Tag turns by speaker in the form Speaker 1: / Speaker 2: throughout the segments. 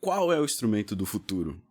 Speaker 1: Qual é o instrumento do futuro?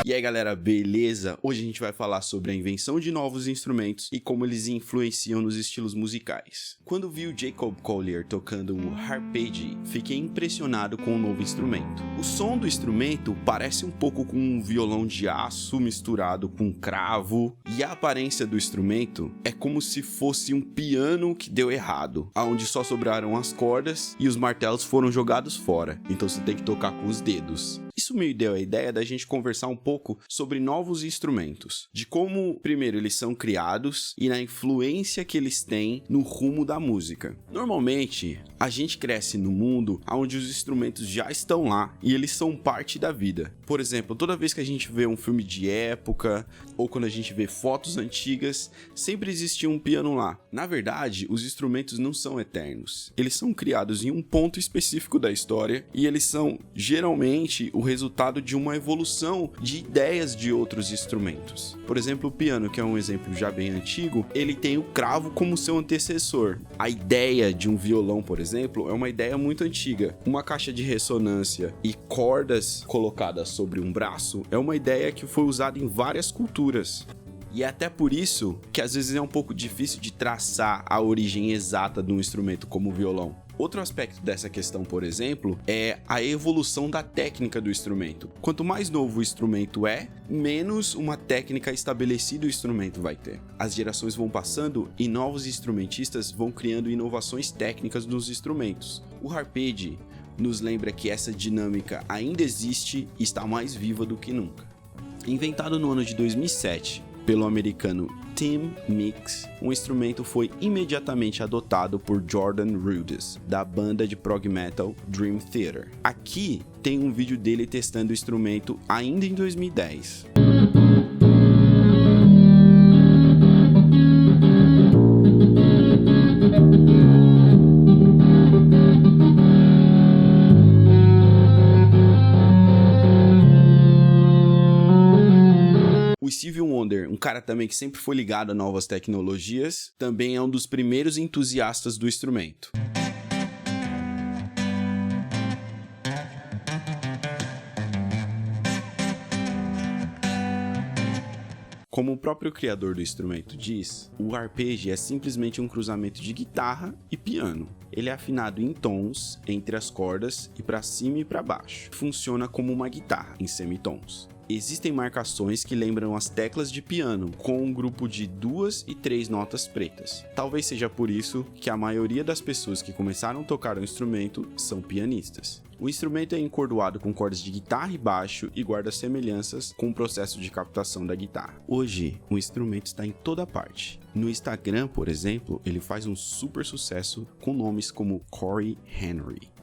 Speaker 1: E aí galera, beleza? Hoje a gente vai falar sobre a invenção de novos instrumentos e como eles influenciam nos estilos musicais. Quando vi o Jacob Collier tocando o arpeggio, fiquei impressionado com o novo instrumento. O som do instrumento parece um pouco com um violão de aço misturado com cravo, e a aparência do instrumento é como se fosse um piano que deu errado, onde só sobraram as cordas e os martelos foram jogados fora, então você tem que tocar com os dedos. Isso me deu a ideia da gente conversar um pouco sobre novos instrumentos, de como, primeiro, eles são criados e na influência que eles têm no rumo da música. Normalmente, a gente cresce no mundo onde os instrumentos já estão lá e eles são parte da vida. Por exemplo, toda vez que a gente vê um filme de época ou quando a gente vê fotos antigas, sempre existia um piano lá. Na verdade, os instrumentos não são eternos. Eles são criados em um ponto específico da história e eles são, geralmente, o resultado de uma evolução de ideias de outros instrumentos. Por exemplo, o piano, que é um exemplo já bem antigo, ele tem o cravo como seu antecessor. A ideia de um violão, por exemplo, é uma ideia muito antiga. Uma caixa de ressonância e cordas colocadas sobre um braço é uma ideia que foi usada em várias culturas. E é até por isso que às vezes é um pouco difícil de traçar a origem exata de um instrumento como o violão. Outro aspecto dessa questão, por exemplo, é a evolução da técnica do instrumento. Quanto mais novo o instrumento é, menos uma técnica estabelecida o instrumento vai ter. As gerações vão passando e novos instrumentistas vão criando inovações técnicas nos instrumentos. O arpeggio nos lembra que essa dinâmica ainda existe e está mais viva do que nunca. Inventado no ano de 2007, pelo americano Tim Mix, o instrumento foi imediatamente adotado por Jordan Rudess, da banda de prog metal Dream Theater. Aqui tem um vídeo dele testando o instrumento ainda em 2010. O Stevie Wonder, um cara também que sempre foi ligado a novas tecnologias, também é um dos primeiros entusiastas do instrumento. Como o próprio criador do instrumento diz, o arpeggio é simplesmente um cruzamento de guitarra e piano. Ele é afinado em tons entre as cordas e para cima e para baixo. Funciona como uma guitarra em semitons. Existem marcações que lembram as teclas de piano, com um grupo de 2 e 3 notas pretas. Talvez seja por isso que a maioria das pessoas que começaram a tocar o instrumento são pianistas. O instrumento é encordoado com cordas de guitarra e baixo e guarda semelhanças com o processo de captação da guitarra. Hoje, o instrumento está em toda parte. No Instagram, por exemplo, ele faz um super sucesso com nomes como Corey Henry.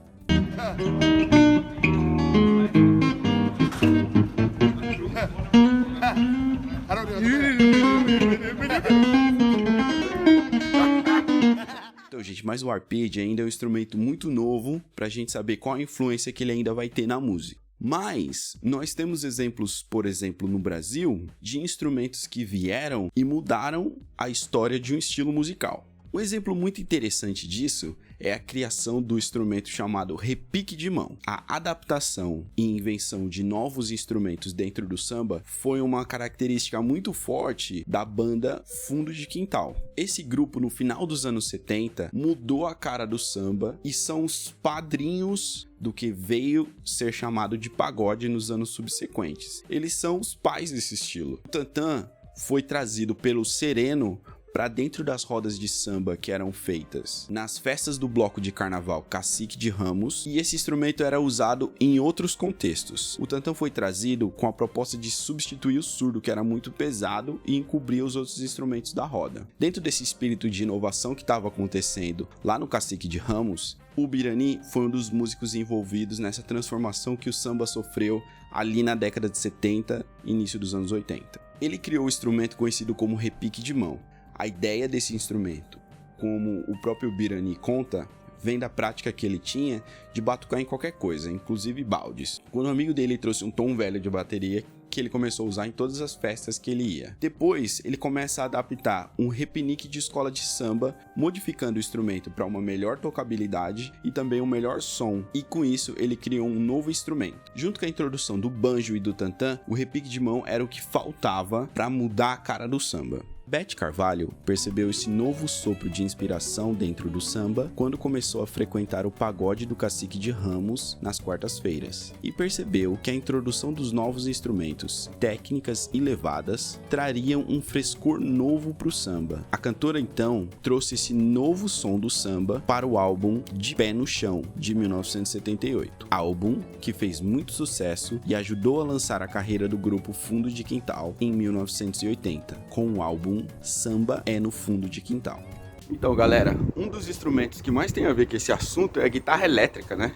Speaker 1: Então, gente, mas o arpeggio ainda é um instrumento muito novo pra gente saber qual a influência que ele ainda vai ter na música. Mas nós temos exemplos, por exemplo, no Brasil, de instrumentos que vieram e mudaram a história de um estilo musical. Um exemplo muito interessante disso é a criação do instrumento chamado repique de mão. A adaptação e invenção de novos instrumentos dentro do samba foi uma característica muito forte da banda Fundo de Quintal. Esse grupo, no final dos anos 70, mudou a cara do samba e são os padrinhos do que veio ser chamado de pagode nos anos subsequentes. Eles são os pais desse estilo. O tantã foi trazido pelo Sereno para dentro das rodas de samba que eram feitas nas festas do bloco de carnaval Cacique de Ramos, e esse instrumento era usado em outros contextos. O tantã foi trazido com a proposta de substituir o surdo, que era muito pesado, e encobrir os outros instrumentos da roda. Dentro desse espírito de inovação que estava acontecendo lá no Cacique de Ramos, o Birani foi um dos músicos envolvidos nessa transformação que o samba sofreu ali na década de 70 e início dos anos 80. Ele criou o instrumento conhecido como repique de mão. A ideia desse instrumento, como o próprio Birani conta, vem da prática que ele tinha de batucar em qualquer coisa, inclusive baldes. Quando um amigo dele trouxe um tom velho de bateria que ele começou a usar em todas as festas que ele ia. Depois, ele começa a adaptar um repinique de escola de samba, modificando o instrumento para uma melhor tocabilidade e também um melhor som, e com isso ele criou um novo instrumento. Junto com a introdução do banjo e do tantã, o repique de mão era o que faltava para mudar a cara do samba. Beth Carvalho percebeu esse novo sopro de inspiração dentro do samba quando começou a frequentar o pagode do Cacique de Ramos nas quartas-feiras, e percebeu que a introdução dos novos instrumentos, técnicas e levadas trariam um frescor novo para o samba. A cantora então trouxe esse novo som do samba para o álbum De Pé no Chão, de 1978, álbum que fez muito sucesso e ajudou a lançar a carreira do grupo Fundo de Quintal em 1980, com o álbum Samba é no Fundo de Quintal. Então, galera, um dos instrumentos que mais tem a ver com esse assunto é a guitarra elétrica, né?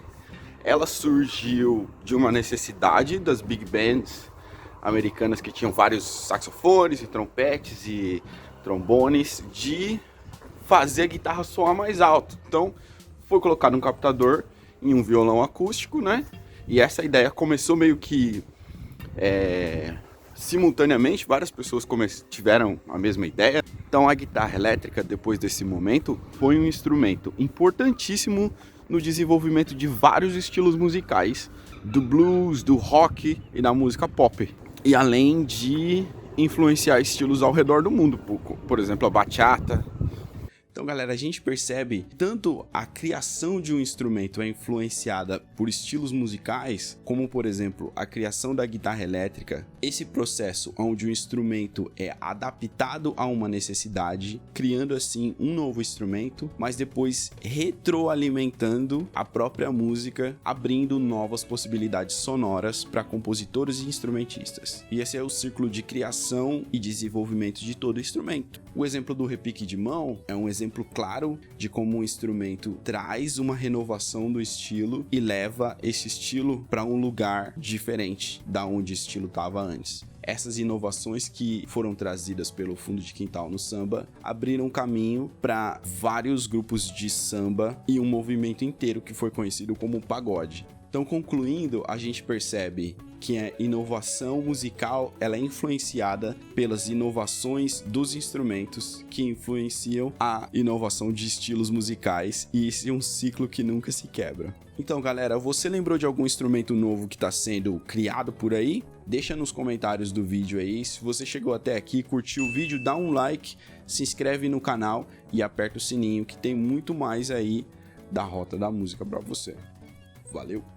Speaker 1: Ela surgiu de uma necessidade das big bands americanas que tinham vários saxofones e trompetes e trombones de fazer a guitarra soar mais alto. Então, foi colocado um captador em um violão acústico, né? E essa ideia começou meio que simultaneamente, várias pessoas tiveram a mesma ideia. Então a guitarra elétrica, depois desse momento, foi um instrumento importantíssimo no desenvolvimento de vários estilos musicais, do blues, do rock e da música pop. E além de influenciar estilos ao redor do mundo, por exemplo, a bachata. Então, galera, a gente percebe tanto a criação de um instrumento é influenciada por estilos musicais, como, por exemplo, a criação da guitarra elétrica. Esse processo onde o instrumento é adaptado a uma necessidade, criando assim um novo instrumento, mas depois retroalimentando a própria música, abrindo novas possibilidades sonoras para compositores e instrumentistas. E esse é o ciclo de criação e desenvolvimento de todo instrumento. O exemplo do repique de mão é um exemplo claro de como um instrumento traz uma renovação do estilo e leva esse estilo para um lugar diferente da onde o estilo estava antes. Essas inovações que foram trazidas pelo Fundo de Quintal no samba abriram caminho para vários grupos de samba e um movimento inteiro que foi conhecido como pagode. Então, concluindo, a gente percebe que a inovação musical ela é influenciada pelas inovações dos instrumentos que influenciam a inovação de estilos musicais, e esse é um ciclo que nunca se quebra. Então, galera, você lembrou de algum instrumento novo que está sendo criado por aí? Deixa nos comentários do vídeo aí. Se você chegou até aqui, curtiu o vídeo, dá um like, se inscreve no canal e aperta o sininho que tem muito mais aí da Rota da Música para você. Valeu!